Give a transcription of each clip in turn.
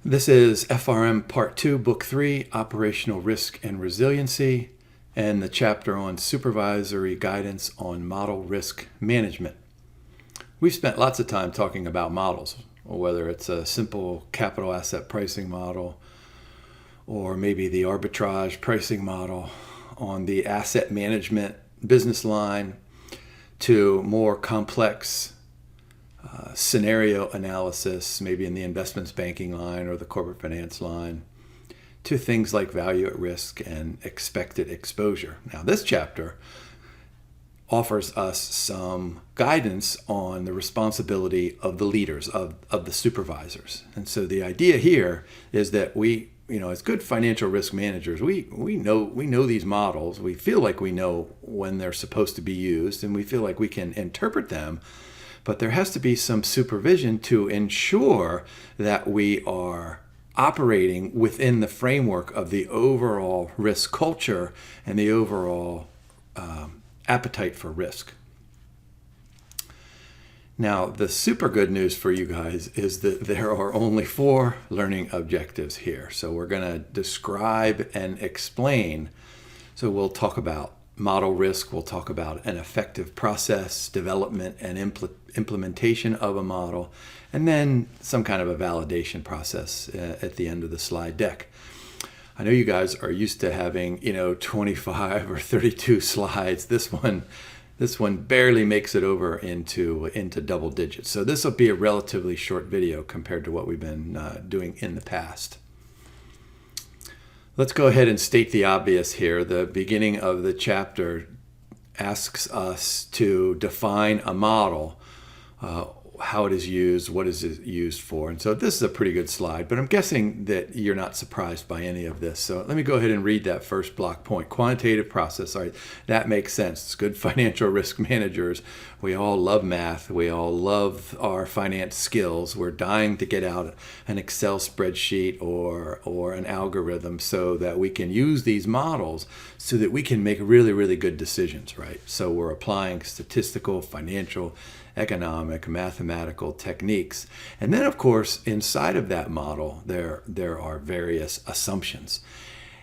This is FRM Part 2, Book 3, Operational Risk and Resiliency, and the chapter on Supervisory Guidance on Model Risk Management. We've spent lots of time talking about models, whether it's a simple capital asset pricing model or maybe the arbitrage pricing model on the asset management business line to more complex scenario analysis, maybe in the investments banking line or the corporate finance line, to things like value at risk and expected exposure. Now, this chapter offers us some guidance on the responsibility of the leaders, of the supervisors. And so the idea here is that we, as good financial risk managers, we know these models. We feel like we know when they're supposed to be used, and we feel like we can interpret them. But there has to be some supervision to ensure that we are operating within the framework of the overall risk culture and the overall appetite for risk. Now, the super good news for you guys is that there are only 4 learning objectives here. So we're going to describe and explain. So we'll talk about model risk, we'll talk about an effective process, development and implementation of a model, and then some kind of a validation process at the end of the slide deck. I know you guys are used to having, 25 or 32 slides. This one barely makes it over into double digits. So this will be a relatively short video compared to what we've been doing in the past. Let's go ahead and state the obvious here. The beginning of the chapter asks us to define a model, how it is used, what is it used for. And so this is a pretty good slide, but I'm guessing that you're not surprised by any of this. So let me go ahead and read that first block point. Quantitative process. All right, that makes sense. It's good financial risk managers. We all love math. We all love our finance skills. We're dying to get out an Excel spreadsheet or an algorithm so that we can use these models so that we can make really, really good decisions, right? So we're applying statistical, financial, economic, mathematical techniques. And then, of course, inside of that model, there are various assumptions.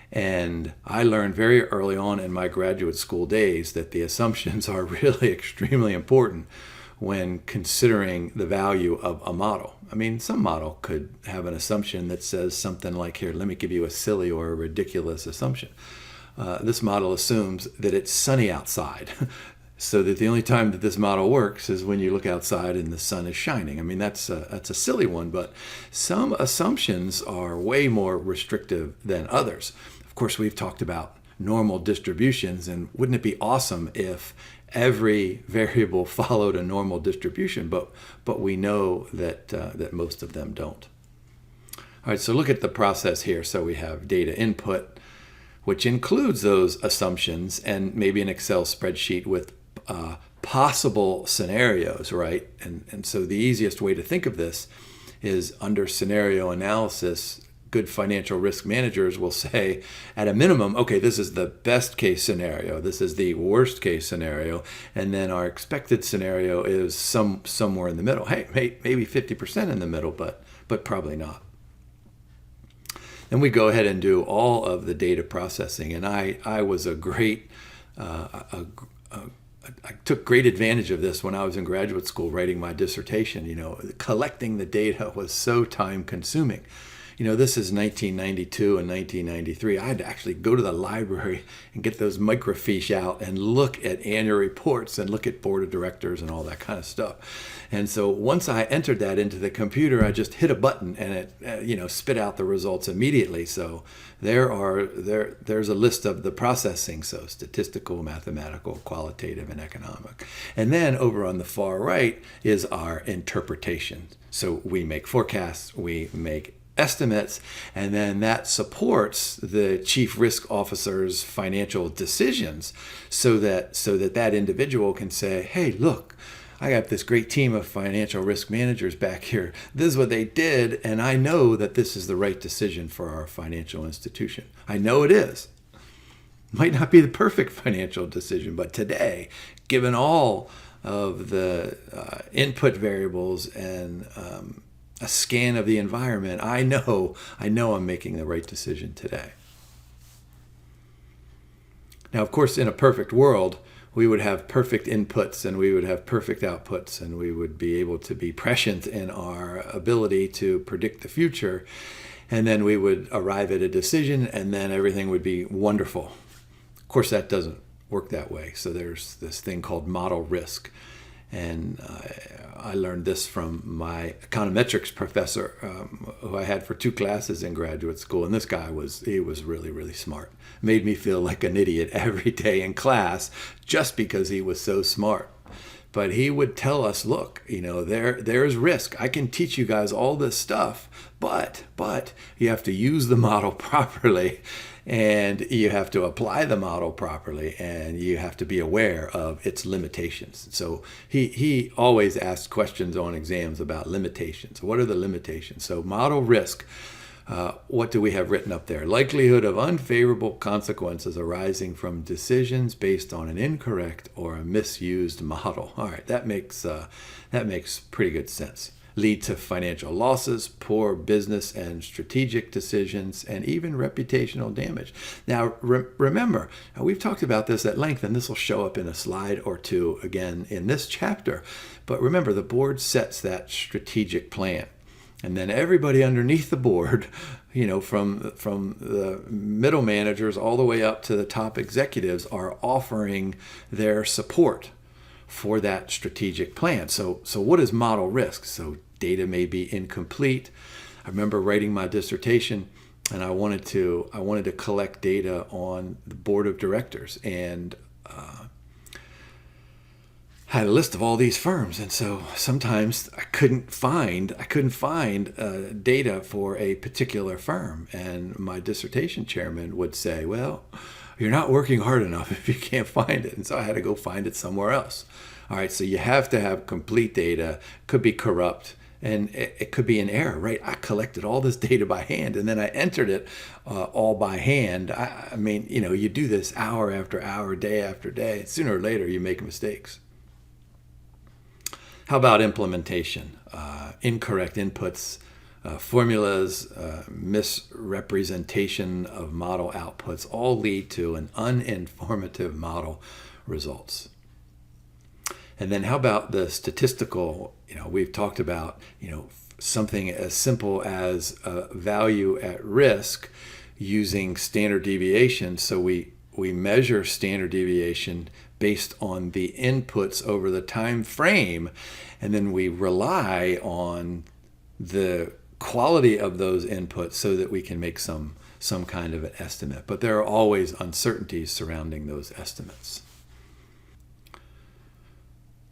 And I learned very early on in my graduate school days that the assumptions are really extremely important when considering the value of a model. I mean, some model could have an assumption that says something like, here, let me give you a silly or a ridiculous assumption. This model assumes that it's sunny outside. So that the only time that this model works is when you look outside and the sun is shining. I mean, that's a silly one, but some assumptions are way more restrictive than others. Of course, we've talked about normal distributions, and wouldn't it be awesome if every variable followed a normal distribution? But we know that most of them don't. All right, so look at the process here. So we have data input, which includes those assumptions, and maybe an Excel spreadsheet with possible scenarios, right? And so the easiest way to think of this is under scenario analysis. Good financial risk managers will say, at a minimum, okay, this is the best case scenario, this is the worst case scenario, and then our expected scenario is somewhere in the middle. Hey, maybe 50% in the middle, but probably not. Then we go ahead and do all of the data processing, and I was I took great advantage of this when I was in graduate school writing my dissertation. Collecting the data was so time consuming. This is 1992 and 1993. I had to actually go to the library and get those microfiche out and look at annual reports and look at board of directors and all that kind of stuff. And so once I entered that into the computer, I just hit a button and it, spit out the results immediately. So there's a list of the processing. So statistical, mathematical, qualitative, and economic. And then over on the far right is our interpretation. So we make forecasts, we make estimates, and then that supports the chief risk officer's financial decisions so that individual can say, hey, look, I got this great team of financial risk managers back here. This is what they did, and I know that this is the right decision for our financial institution. I know it is. Might not be the perfect financial decision, but today, given all of the input variables and a scan of the environment, I know I'm making the right decision today. Now, of course, in a perfect world, we would have perfect inputs and we would have perfect outputs, and we would be able to be prescient in our ability to predict the future. And then we would arrive at a decision, and then everything would be wonderful. Of course, that doesn't work that way. So there's this thing called model risk. And I learned this from my econometrics professor, who I had for 2 classes in graduate school. And this guy was really, really smart. Made me feel like an idiot every day in class just because he was so smart. But he would tell us, look, there's risk. I can teach you guys all this stuff, but you have to use the model properly, and you have to apply the model properly, and you have to be aware of its limitations. So he always asked questions on exams about limitations. What are the limitations? So model risk. What do we have written up there? Likelihood of unfavorable consequences arising from decisions based on an incorrect or a misused model. All right, that makes pretty good sense. Lead to financial losses, poor business and strategic decisions, and even reputational damage. Now, remember, we've talked about this at length, and this will show up in a slide or 2 again in this chapter. But remember, the board sets that strategic plan. And then everybody underneath the board, from the middle managers all the way up to the top executives, are offering their support for that strategic plan. So what is model risk? So data may be incomplete. I remember writing my dissertation, and I wanted to collect data on the board of directors, and had a list of all these firms, and so sometimes I couldn't find data for a particular firm, and my dissertation chairman would say, "Well, you're not working hard enough if you can't find it," and so I had to go find it somewhere else. All right, so you have to have complete data. Could be corrupt, and it could be an error, right? I collected all this data by hand, and then I entered it all by hand. I mean, you do this hour after hour, day after day. Sooner or later, you make mistakes. How about implementation? Incorrect inputs, formulas, misrepresentation of model outputs all lead to an uninformative model results. And then how about the statistical? We've talked about, something as simple as value at risk using standard deviation. So we measure standard deviation based on the inputs over the time frame, and then we rely on the quality of those inputs so that we can make some kind of an estimate. But there are always uncertainties surrounding those estimates.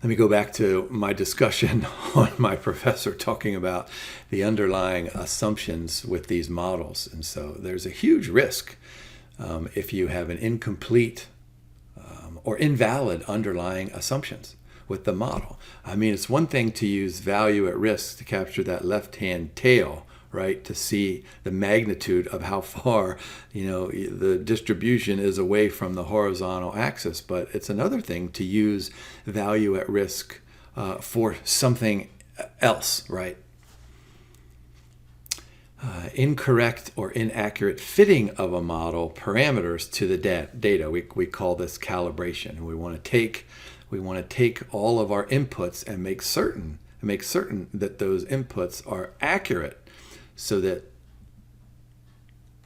Let me go back to my discussion on my professor talking about the underlying assumptions with these models. And so there's a huge risk if you have an incomplete or invalid underlying assumptions with the model. I mean, it's one thing to use value at risk to capture that left-hand tail, right? To see the magnitude of how far, the distribution is away from the horizontal axis. But it's another thing to use value at risk for something else, right? Incorrect or inaccurate fitting of a model parameters to the data. We call this calibration. We want to take all of our inputs and make certain that those inputs are accurate, so that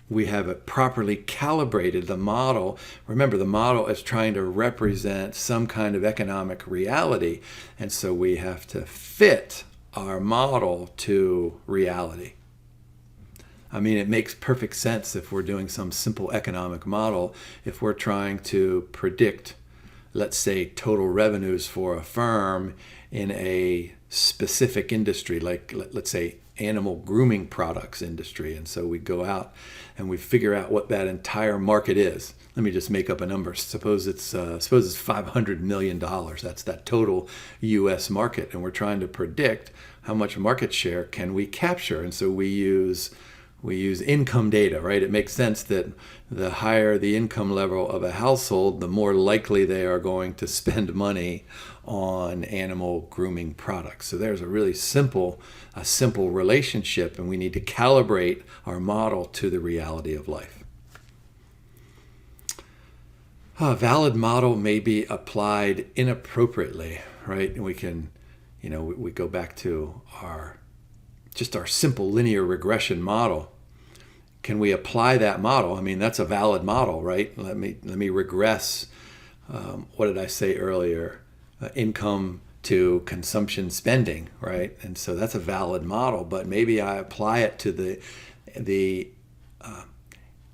we have it properly calibrated. The model, remember, the model is trying to represent some kind of economic reality, and so we have to fit our model to reality. I mean, it makes perfect sense if we're doing some simple economic model, if we're trying to predict, let's say, total revenues for a firm in a specific industry, like let's say animal grooming products industry. And so we go out and we figure out what that entire market is. Let me just make up a number. Suppose it's $500 million. That's that total U.S. market. And we're trying to predict how much market share can we capture. And so we use income data, right? It makes sense that the higher the income level of a household, the more likely they are going to spend money on animal grooming products. So there's a really simple relationship, and we need to calibrate our model to the reality of life. A valid model may be applied inappropriately, right? And we can, we go back to our simple linear regression model. Can we apply that model? I mean, that's a valid model, right? Let me regress. What did I say earlier? Income to consumption spending, right? And so that's a valid model, but maybe I apply it to the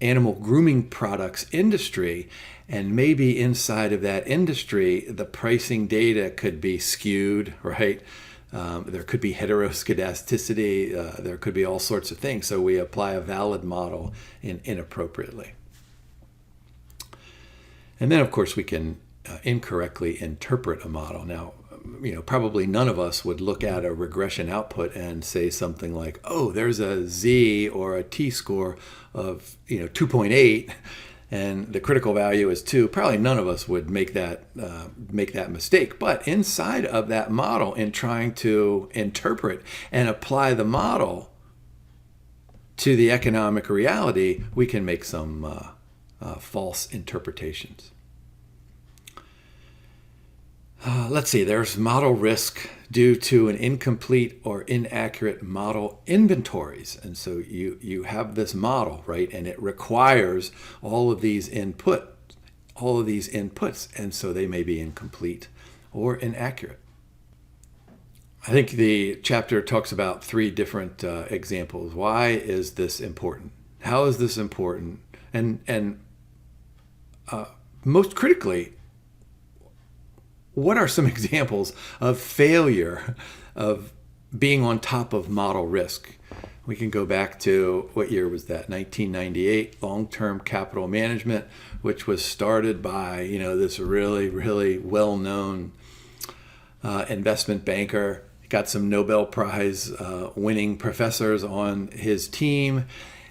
animal grooming products industry, and maybe inside of that industry, the pricing data could be skewed, right? There could be heteroscedasticity. There could be all sorts of things. So we apply a valid model inappropriately. And then, of course, we can incorrectly interpret a model. Now, probably none of us would look at a regression output and say something like, oh, there's a Z or a T-score of 2.8 and the critical value is 2. Probably none of us would make that mistake. But inside of that model, in trying to interpret and apply the model to the economic reality, we can make some false interpretations. Let's see, there's model risk due to an incomplete or inaccurate model inventories. And so you have this model, right? And it requires all of these inputs, and so they may be incomplete or inaccurate. I think the chapter talks about 3 different examples. Why is this important? How is this important? And most critically, what are some examples of failure of being on top of model risk? We can go back to, what year was that? 1998, long-term capital management, which was started by, this really, really well-known investment banker. He got some Nobel Prize winning professors on his team.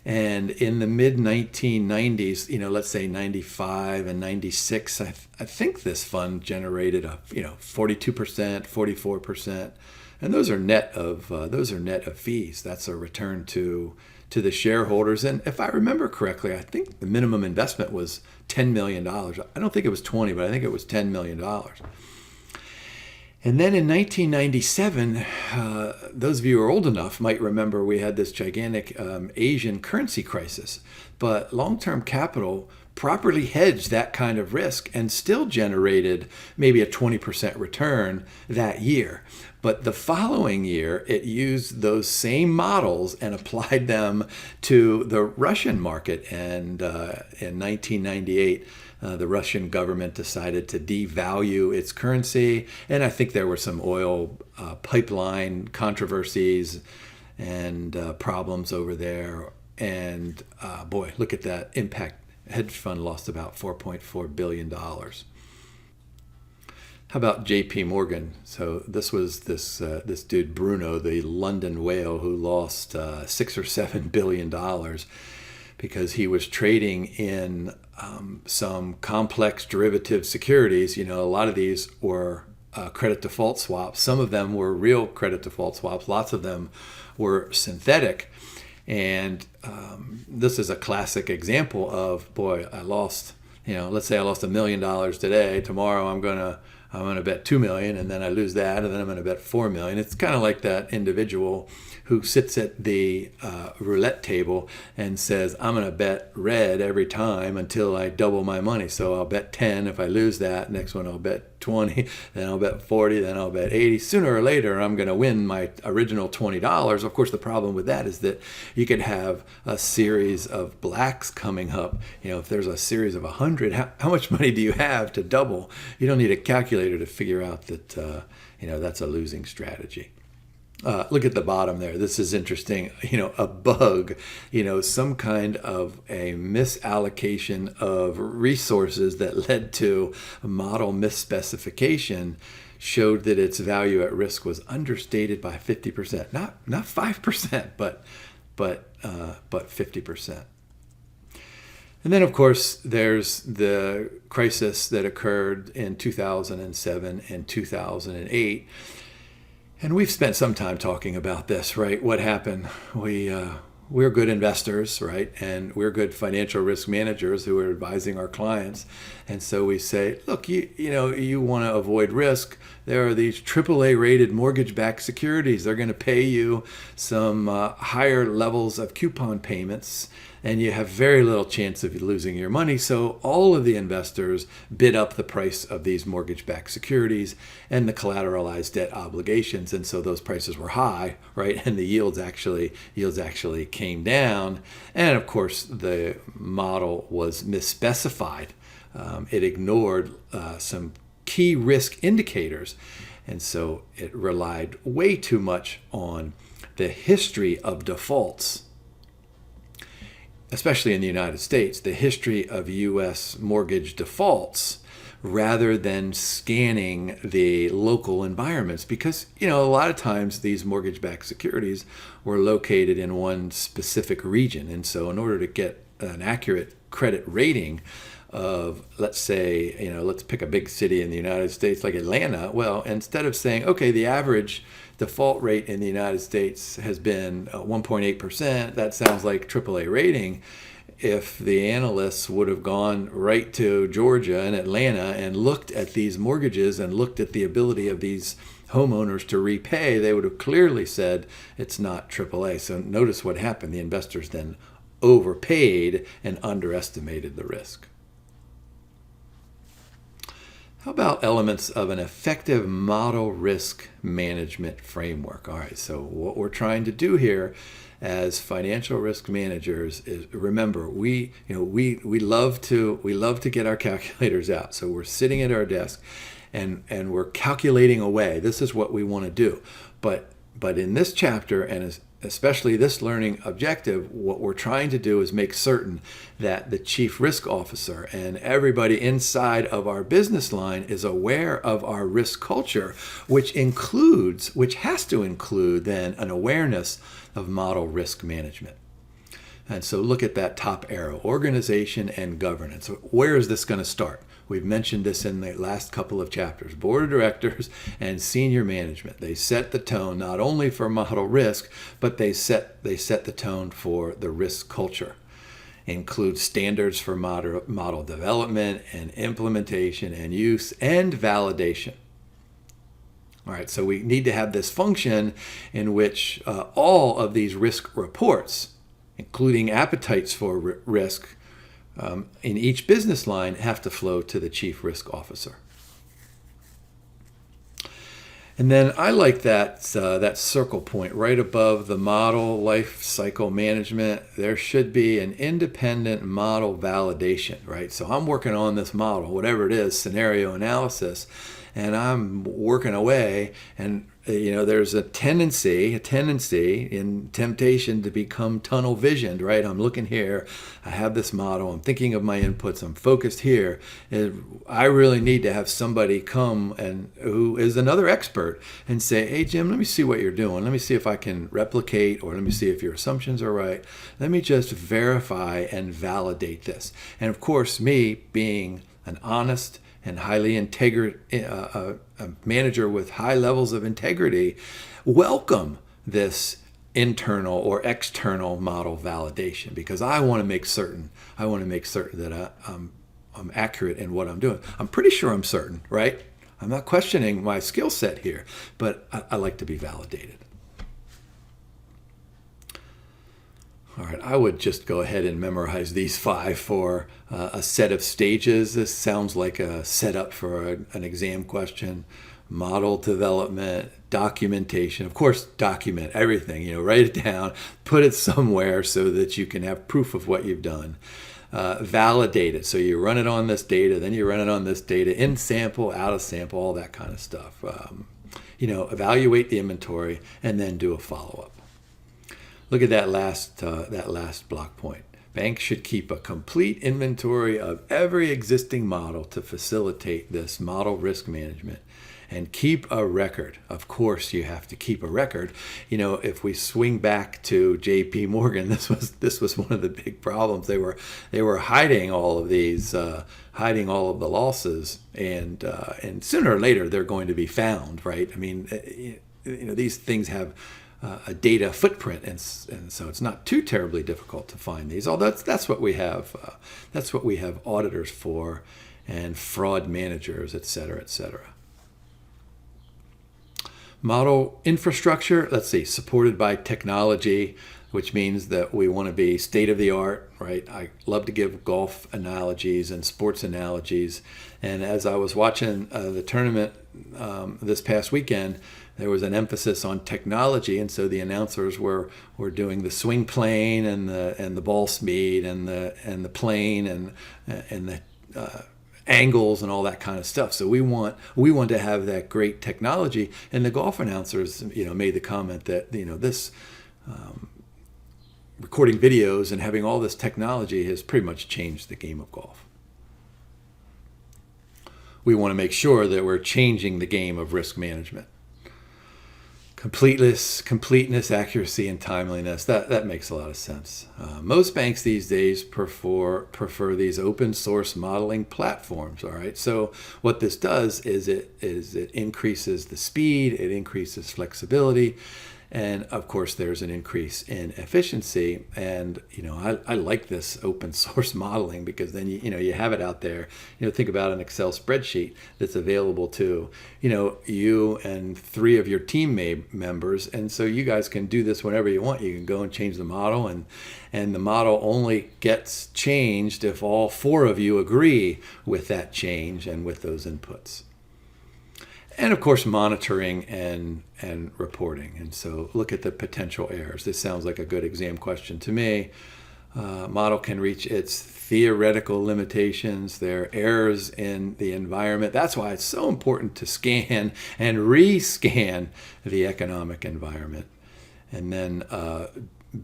And in the mid-1990s, let's say 95 and 96, I think this fund generated 42%, 44%, and those are net of fees. That's a return to the shareholders. And if I remember correctly, I think the minimum investment was $10 million. I don't think it was 20, but I think it was $10 million. And then in 1997, those of you who are old enough might remember we had this gigantic Asian currency crisis. But long-term capital properly hedged that kind of risk and still generated maybe a 20% return that year. But the following year, it used those same models and applied them to the Russian market. And in 1998, the Russian government decided to devalue its currency. And I think there were some oil pipeline controversies and problems over there. And boy, look at that impact. Hedge fund lost about $4.4 billion. How about J.P. Morgan? So this was this dude, Bruno, the London whale, who lost $6 or $7 billion because he was trading in some complex derivative securities. A lot of these were credit default swaps. Some of them were real credit default swaps. Lots of them were synthetic. And this is a classic example of, boy, I lost, let's say I lost $1 million today. Tomorrow I'm gonna bet $2 million, and then I lose that, and then I'm gonna bet $4 million. It's kind of like that individual who sits at the roulette table and says, I'm gonna bet red every time until I double my money. So I'll bet 10. If I lose that, next one I'll bet 20, then I'll bet 40, then I'll bet 80. Sooner or later, I'm going to win my original $20. Of course, the problem with that is that you could have a series of blacks coming up. If there's a series of 100, how much money do you have to double? You don't need a calculator to figure out that, that's a losing strategy. Look at the bottom there. This is interesting. A bug, some kind of a misallocation of resources that led to a model misspecification showed that its value at risk was understated by 50%. Not 5%, but 50%. And then, of course, there's the crisis that occurred in 2007 and 2008. And we've spent some time talking about this, right? What happened? We're good investors, right? And we're good financial risk managers who are advising our clients. And so we say, look, you want to avoid risk. There are these AAA rated mortgage-backed securities. They're going to pay you some higher levels of coupon payments, and you have very little chance of losing your money. So all of the investors bid up the price of these mortgage-backed securities and the collateralized debt obligations. And so those prices were high, right? And the yields actually came down. And of course, the model was misspecified. It ignored some key risk indicators. And so it relied way too much on the history of defaults, especially in the United States, the history of U.S. mortgage defaults, rather than scanning the local environments. Because, a lot of times these mortgage-backed securities were located in one specific region. And so in order to get an accurate credit rating of, let's say, let's pick a big city in the United States like Atlanta. Well, instead of saying, okay, the average default rate in the United States has been 1.8%, that sounds like AAA rating. If the analysts would have gone right to Georgia and Atlanta and looked at these mortgages and looked at the ability of these homeowners to repay, they would have clearly said it's not AAA. So notice what happened. The investors then overpaid and underestimated the risk. How about elements of an effective model risk management framework? All right, so what we're trying to do here as financial risk managers is, remember, we love to get our calculators out. So we're sitting at our desk and we're calculating away. This is what we want to do. But in this chapter, and especially this learning objective, what we're trying to do is make certain that the chief risk officer and everybody inside of our business line is aware of our risk culture, which has to include then an awareness of model risk management. And so look at that top arrow, organization and governance. Where is this going to start? We've mentioned this in the last couple of chapters. Board of directors and senior management, they set the tone not only for model risk, but they set the tone for the risk culture. Includes standards for model development and implementation and use and validation. All right, so we need to have this function in which all of these risk reports, including appetites for risk, in each business line, have to flow to the chief risk officer. And then I like that circle point right above the model life cycle management. There should be an independent model validation, right? So I'm working on this model, whatever it is, scenario analysis, and I'm working away, and there's a tendency in temptation to become tunnel visioned, right? I'm looking here, I have this model, I'm thinking of my inputs, I'm focused here. And I really need to have somebody come and who is another expert and say, hey, Jim, let me see what you're doing. Let me see if I can replicate, or let me see if your assumptions are right. Let me just verify and validate this. And of course, me being an honest and highly a manager with high levels of integrity, welcome this internal or external model validation, because I want to make certain that I'm accurate in what I'm doing. I'm pretty sure I'm certain, right? I'm not questioning my skill set here, but I like to be validated. All right, I would just go ahead and memorize these 5 for a set of stages. This sounds like a setup for an exam question. Model development, documentation. Of course, document everything. Write it down, put it somewhere so that you can have proof of what you've done. Validate it. So you run it on this data, then you run it on this data, in sample, out of sample, all that kind of stuff. Evaluate the inventory and then do a follow-up. Look at that last block point. Banks should keep a complete inventory of every existing model to facilitate this model risk management and keep a record. Of course, you have to keep a record. If we swing back to J.P. Morgan, this was one of the big problems. They were hiding all of these, hiding all of the losses, and sooner or later they're going to be found, right? I mean, these things have a data footprint, and so it's not too terribly difficult to find these. Although that's what we have. That's what we have auditors for, and fraud managers, et cetera, et cetera. Model infrastructure, let's see, supported by technology, which means that we want to be state of the art, right? I love to give golf analogies and sports analogies. And as I was watching the tournament this past weekend, there was an emphasis on technology, and so the announcers were doing the swing plane and the ball speed and the plane and the angles and all that kind of stuff. So we want to have that great technology. And the golf announcers, made the comment that this recording videos and having all this technology has pretty much changed the game of golf. We want to make sure that we're changing the game of risk management. Completeness, accuracy, and timeliness. That makes a lot of sense. Most banks these days prefer these open source modeling platforms. All right. So what this does is it increases the speed, it increases flexibility, and of course there's an increase in efficiency. And I like this open source modeling, because then you have it out there. Think about an Excel spreadsheet that's available to you and 3 of your team members, and so you guys can do this whenever you want. You can go and change the model, and the model only gets changed if all 4 of you agree with that change and with those inputs. And of course, monitoring and reporting. And so look at the potential errors. This sounds like a good exam question to me. Model can reach its theoretical limitations. There are errors in the environment. That's why it's so important to scan and rescan the economic environment. And then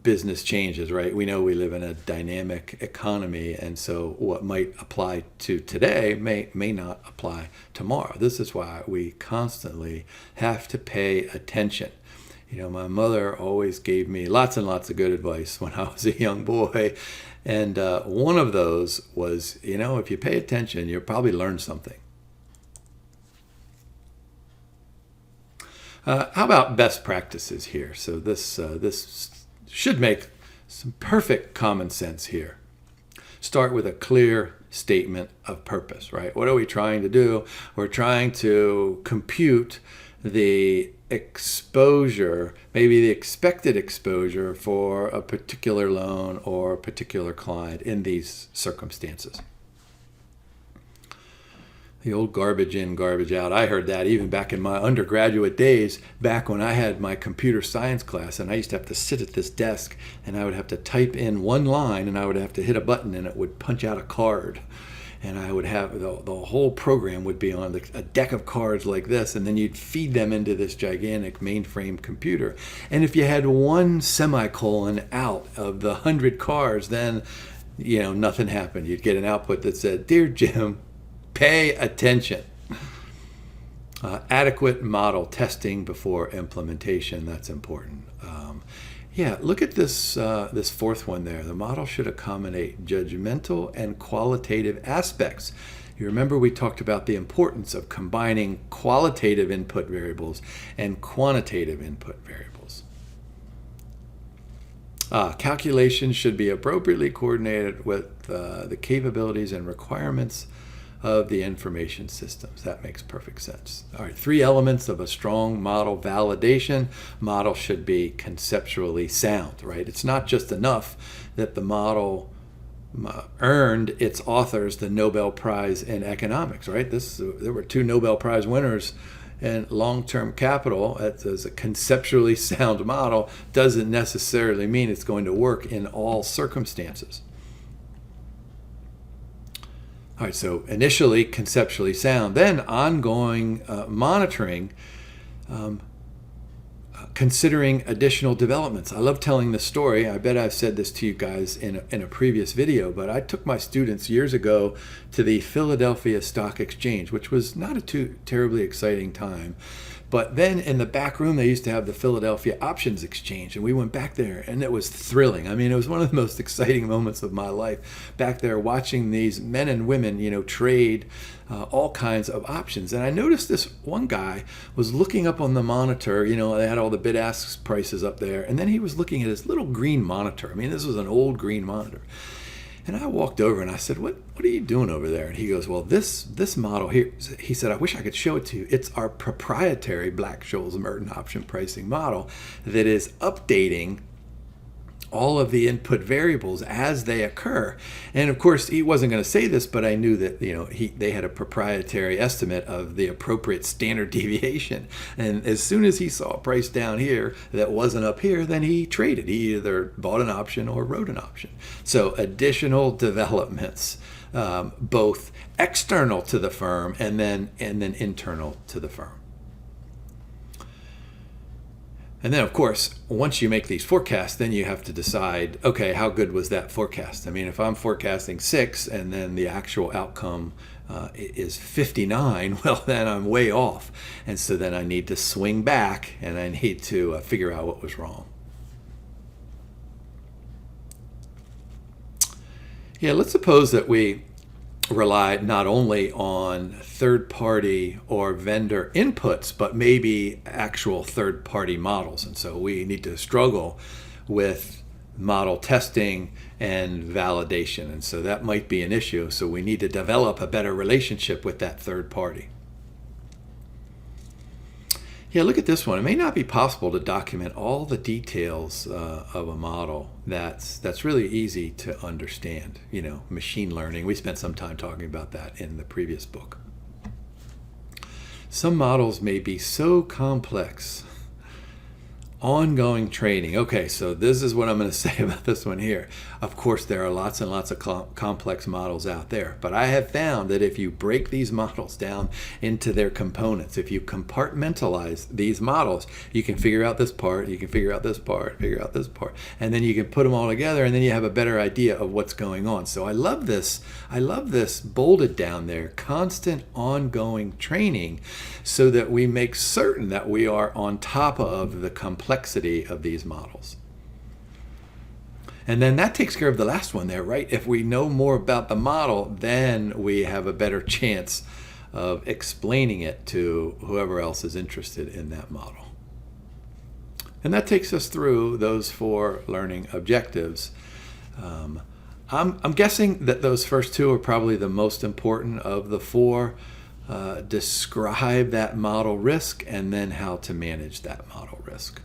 business changes, right? We know we live in a dynamic economy, and so what might apply to today may not apply tomorrow. This is why we constantly have to pay attention. My mother always gave me lots and lots of good advice when I was a young boy, and one of those was, if you pay attention, you'll probably learn something. How about best practices here? So this should make some perfect common sense here. Start with a clear statement of purpose, right? What are we trying to do? We're trying to compute the exposure, maybe the expected exposure for a particular loan or a particular client in these circumstances. The old garbage in, garbage out. I heard that even back in my undergraduate days, back when I had my computer science class, and I used to have to sit at this desk, and I would have to type in one line, and I would have to hit a button, and it would punch out a card. And I would have the whole program would be on a deck of cards like this, and then you'd feed them into this gigantic mainframe computer. And if you had one semicolon out of the 100 cards, then nothing happened. You'd get an output that said, "Dear Jim, pay attention." Adequate model testing before implementation, that's important. Look at this fourth one there. The model should accommodate judgmental and qualitative aspects. You remember we talked about the importance of combining qualitative input variables and quantitative input variables. Calculations should be appropriately coordinated with the capabilities and requirements of the information systems. That makes perfect sense. All right, 3 elements of a strong model validation. Model should be conceptually sound, right? It's not just enough that the model earned its authors the Nobel Prize in economics, right? There were 2 Nobel Prize winners in long-term capital. As a conceptually sound model doesn't necessarily mean it's going to work in all circumstances. All right, so initially conceptually sound, then ongoing monitoring considering additional developments. I love telling this story. I bet I've said this to you guys in a previous video, but I took my students years ago to the Philadelphia Stock Exchange, which was not a too terribly exciting time. But then in the back room, they used to have the Philadelphia Options Exchange, and we went back there, and it was thrilling. I mean, it was one of the most exciting moments of my life, back there watching these men and women, trade all kinds of options. And I noticed this one guy was looking up on the monitor. They had all the bid-ask prices up there, and then he was looking at his little green monitor. I mean, this was an old green monitor. And I walked over and I said, what are you doing over there? And he goes, well, this model here, he said, I wish I could show it to you. It's our proprietary Black-Scholes-Merton option pricing model that is updating all of the input variables as they occur. And of course, he wasn't going to say this, but I knew that they had a proprietary estimate of the appropriate standard deviation. And as soon as he saw a price down here that wasn't up here, then he traded. He either bought an option or wrote an option. So additional developments, both external to the firm and then internal to the firm. And then, of course, once you make these forecasts, then you have to decide, okay, how good was that forecast? I mean, if I'm forecasting 6 and then the actual outcome is 59, well, then I'm way off. And so then I need to swing back and I need to figure out what was wrong. Yeah, let's suppose that we rely not only on third-party or vendor inputs, but maybe actual third-party models. And so we need to struggle with model testing and validation. And so that might be an issue. So we need to develop a better relationship with that third party. Yeah, look at this one. It may not be possible to document all the details of a model that's really easy to understand. Machine learning. We spent some time talking about that in the previous book. Some models may be so complex. Ongoing training. Okay, so this is what I'm going to say about this one here. Of course, there are lots and lots of complex models out there, but I have found that if you break these models down into their components, if you compartmentalize these models, you can figure out this part, you can figure out this part, figure out this part, and then you can put them all together, and then you have a better idea of what's going on. So I love this. I love this bolded down there, constant ongoing training, so that we make certain that we are on top of the complexity of these models. And then that takes care of the last one there, right? If we know more about the model, then we have a better chance of explaining it to whoever else is interested in that model. And that takes us through those 4 learning objectives. I'm guessing that those first 2 are probably the most important of the 4. Describe that model risk and then how to manage that model risk.